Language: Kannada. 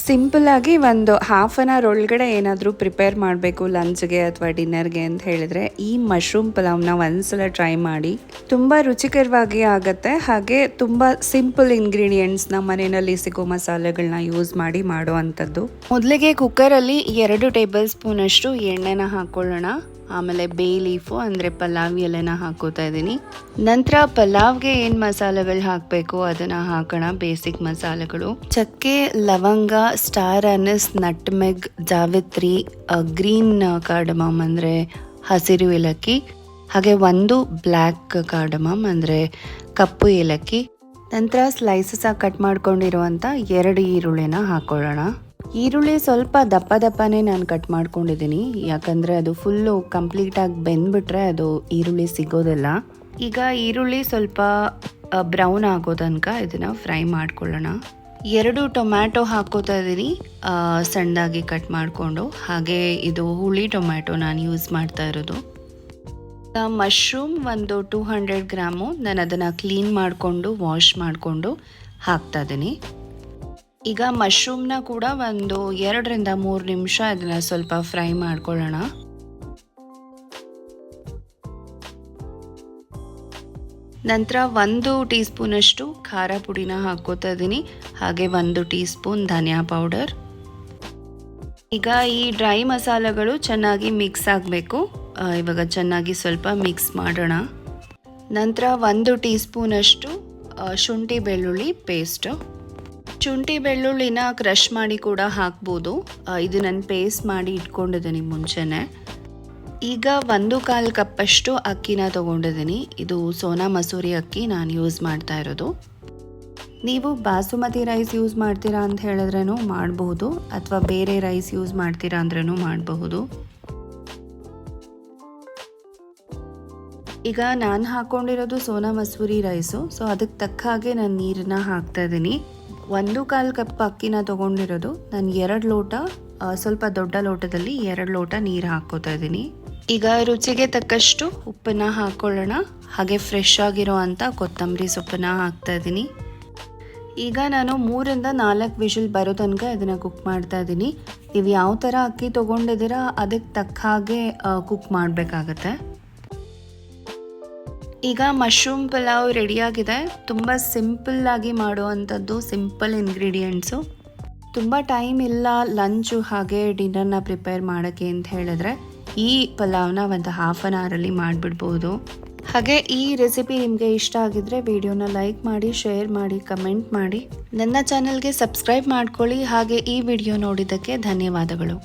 ಸಿಂಪಲ್ ಆಗಿ ಒಂದು ಹಾಫ್ ಅನ್ ಅವರ್ ಒಳಗಡೆ ಏನಾದರೂ ಪ್ರಿಪೇರ್ ಮಾಡಬೇಕು ಲಂಚ್ಗೆ ಅಥವಾ ಡಿನ್ನರ್ಗೆ ಅಂತ ಹೇಳಿದ್ರೆ ಈ ಮಶ್ರೂಮ್ ಪಲಾವ್ನ ಒಂದ್ಸಲ ಟ್ರೈ ಮಾಡಿ. ತುಂಬ ರುಚಿಕರವಾಗಿ ಆಗುತ್ತೆ, ಹಾಗೆ ತುಂಬ ಸಿಂಪಲ್ ಇಂಗ್ರೀಡಿಯೆಂಟ್ಸ್ನ ಮನೆಯಲ್ಲಿ ಸಿಗೋ ಮಸಾಲೆಗಳನ್ನ ಯೂಸ್ ಮಾಡಿ ಮಾಡೋ ಅಂಥದ್ದು. ಮೊದಲಿಗೆ ಕುಕ್ಕರಲ್ಲಿ 2 ಟೇಬಲ್ ಸ್ಪೂನ್ ಅಷ್ಟು ಎಣ್ಣೆನ ಹಾಕೊಳ್ಳೋಣ. ಆಮೇಲೆ ಬೇ ಲೀಫು ಅಂದರೆ ಪಲಾವ್ ಎಲೆನ ಹಾಕೋತಾ ಇದ್ದೀನಿ. ನಂತರ ಪಲಾವ್ಗೆ ಏನು ಮಸಾಲೆಗಳು ಹಾಕಬೇಕು ಅದನ್ನು ಹಾಕೋಣ. ಬೇಸಿಕ್ ಮಸಾಲೆಗಳು: ಚಕ್ಕೆ, ಲವಂಗ, ಸ್ಟಾರ್ ಅನಸ್, ನಟ್ಮೆಗ್, ಜಾವಿತ್ರಿ, ಗ್ರೀನ್ ಕಾರ್ಡಮಮ್ ಅಂದರೆ ಹಸಿರು ಏಲಕ್ಕಿ, ಹಾಗೆ 1 ಬ್ಲ್ಯಾಕ್ ಕಾರ್ಡಮಮ್ ಅಂದರೆ ಕಪ್ಪು ಏಲಕ್ಕಿ. ನಂತರ ಸ್ಲೈಸಸ್ ಆಗಿ ಕಟ್ ಮಾಡ್ಕೊಂಡಿರುವಂಥ 2 ಈರುಳ್ಳಿನ ಹಾಕೊಳ್ಳೋಣ. ಈರುಳ್ಳಿ ಸ್ವಲ್ಪ ದಪ್ಪನೇ ನಾನು ಕಟ್ ಮಾಡ್ಕೊಂಡಿದ್ದೀನಿ, ಯಾಕಂದರೆ ಅದು ಫುಲ್ಲು ಕಂಪ್ಲೀಟಾಗಿ ಬೆಂದ್ಬಿಟ್ರೆ ಅದು ಈರುಳ್ಳಿ ಸಿಗೋದಿಲ್ಲ. ಈಗ ಈರುಳ್ಳಿ ಸ್ವಲ್ಪ ಬ್ರೌನ್ ಆಗೋ ತನಕ ಇದನ್ನು ಫ್ರೈ ಮಾಡ್ಕೊಳ್ಳೋಣ. 2 ಟೊಮ್ಯಾಟೊ ಹಾಕೋತಾ ಇದ್ದೀನಿ ಸಣ್ಣದಾಗಿ ಕಟ್ ಮಾಡಿಕೊಂಡು. ಹಾಗೆ ಇದು ಹುಳಿ ಟೊಮ್ಯಾಟೊ ನಾನು ಯೂಸ್ ಮಾಡ್ತಾ ಇರೋದು. ಮಶ್ರೂಮ್ ಒಂದು 200 ಗ್ರಾಮು ನಾನು ಅದನ್ನು ಕ್ಲೀನ್ ಮಾಡಿಕೊಂಡು ವಾಶ್ ಮಾಡಿಕೊಂಡು ಹಾಕ್ತಾ ಇದ್ದೀನಿ. ಈಗ ಮಶ್ರೂಮ್ನ ಕೂಡ ಒಂದು 2 ರಿಂದ 3 ನಿಮಿಷ ಇದನ್ನು ಸ್ವಲ್ಪ ಫ್ರೈ ಮಾಡ್ಕೊಳ್ಳೋಣ. ನಂತರ 1 ಟೀ ಸ್ಪೂನ್ ಅಷ್ಟು ಖಾರ ಪುಡಿನ ಹಾಕೋತಾ ಇದ್ದೀನಿ, ಹಾಗೆ 1 ಟೀ ಸ್ಪೂನ್ ಧನಿಯಾ ಪೌಡರ್. ಈಗ ಈ ಡ್ರೈ ಮಸಾಲೆಗಳು ಚೆನ್ನಾಗಿ ಮಿಕ್ಸ್ ಆಗಬೇಕು. ಇವಾಗ ಚೆನ್ನಾಗಿ ಸ್ವಲ್ಪ ಮಿಕ್ಸ್ ಮಾಡೋಣ. ನಂತರ 1 ಟೀ ಸ್ಪೂನ್ ಅಷ್ಟು ಶುಂಠಿ ಬೆಳ್ಳುಳ್ಳಿ ಪೇಸ್ಟು. ಶುಂಠಿ ಬೆಳ್ಳುಳ್ಳಿನ ಕ್ರಷ್ ಮಾಡಿ ಕೂಡ ಹಾಕ್ಬೋದು. ಇದು ನಾನು ಪೇಸ್ಟ್ ಮಾಡಿ ಇಟ್ಕೊಂಡಿದ್ದೀನಿ ಮುಂಚೆನೆ. ಈಗ 1/4 ಕಪ್ಪಷ್ಟು ಅಕ್ಕಿನ ತೊಗೊಂಡಿದ್ದೀನಿ. ಇದು ಸೋನಾ ಮಸೂರಿ ಅಕ್ಕಿ ನಾನು ಯೂಸ್ ಮಾಡ್ತಾ ಇರೋದು. ನೀವು ಬಾಸುಮತಿ ರೈಸ್ ಯೂಸ್ ಮಾಡ್ತೀರಾ ಅಂತ ಹೇಳಿದ್ರೂ ಮಾಡಬಹುದು, ಅಥವಾ ಬೇರೆ ರೈಸ್ ಯೂಸ್ ಮಾಡ್ತೀರಾ ಅಂದ್ರೂ ಮಾಡಬಹುದು. ಈಗ ನಾನು ಹಾಕ್ಕೊಂಡಿರೋದು ಸೋನಾ ಮಸೂರಿ ರೈಸು, ಸೊ ಅದಕ್ಕೆ ತಕ್ಕ ಹಾಗೆ ನಾನು ನೀರನ್ನ ಹಾಕ್ತಾ ಇದ್ದೀನಿ. 1/4 ಕಪ್ ಅಕ್ಕಿನ ತೊಗೊಂಡಿರೋದು ನಾನು 2 ಲೋಟ, ಸ್ವಲ್ಪ ದೊಡ್ಡ ಲೋಟದಲ್ಲಿ 2 ಲೋಟ ನೀರು ಹಾಕೋತಾ ಇದ್ದೀನಿ. ಈಗ ರುಚಿಗೆ ತಕ್ಕಷ್ಟು ಉಪ್ಪನ್ನ ಹಾಕೊಳ್ಳೋಣ. ಹಾಗೆ ಫ್ರೆಶ್ ಆಗಿರೋ ಅಂಥ ಕೊತ್ತಂಬರಿ ಸೊಪ್ಪನ್ನ ಹಾಕ್ತಾ ಇದ್ದೀನಿ. ಈಗ ನಾನು 3 ರಿಂದ 4 ವಿಷಲ್ ಬರೋ ತನಕ ಇದನ್ನು ಕುಕ್ ಮಾಡ್ತಾ ಇದ್ದೀನಿ. ನೀವು ಯಾವ ಥರ ಅಕ್ಕಿ ತೊಗೊಂಡಿದ್ದೀರಾ ಅದಕ್ಕೆ ತಕ್ಕ ಹಾಗೆ ಕುಕ್ ಮಾಡಬೇಕಾಗತ್ತೆ. ಈಗ ಮಶ್ರೂಮ್ ಪಲಾವ್ ರೆಡಿಯಾಗಿದೆ. ತುಂಬ ಸಿಂಪಲ್ಲಾಗಿ ಮಾಡುವಂಥದ್ದು, ಸಿಂಪಲ್ ಇಂಗ್ರೀಡಿಯೆಂಟ್ಸು. ತುಂಬ ಟೈಮ್ ಇಲ್ಲ ಲಂಚು ಹಾಗೆ ಡಿನ್ನರ್ನ ಪ್ರಿಪೇರ್ ಮಾಡೋಕ್ಕೆ ಅಂತ ಹೇಳಿದ್ರೆ ಈ ಪಲಾವ್ನ ಒಂದು ಹಾಫ್ ಅನ್ ಅವರಲ್ಲಿ ಮಾಡಿಬಿಡ್ಬೋದು. ಹಾಗೆ ಈ ರೆಸಿಪಿ ನಿಮಗೆ ಇಷ್ಟ ಆಗಿದ್ರೆ ವಿಡಿಯೋನ ಲೈಕ್ ಮಾಡಿ, ಶೇರ್ ಮಾಡಿ, ಕಮೆಂಟ್ ಮಾಡಿ. ನನ್ನ ಚಾನಲ್ಗೆ ಸಬ್ಸ್ಕ್ರೈಬ್ ಮಾಡ್ಕೊಳ್ಳಿ. ಹಾಗೆ ಈ ವಿಡಿಯೋ ನೋಡಿದ್ದಕ್ಕೆ ಧನ್ಯವಾದಗಳು.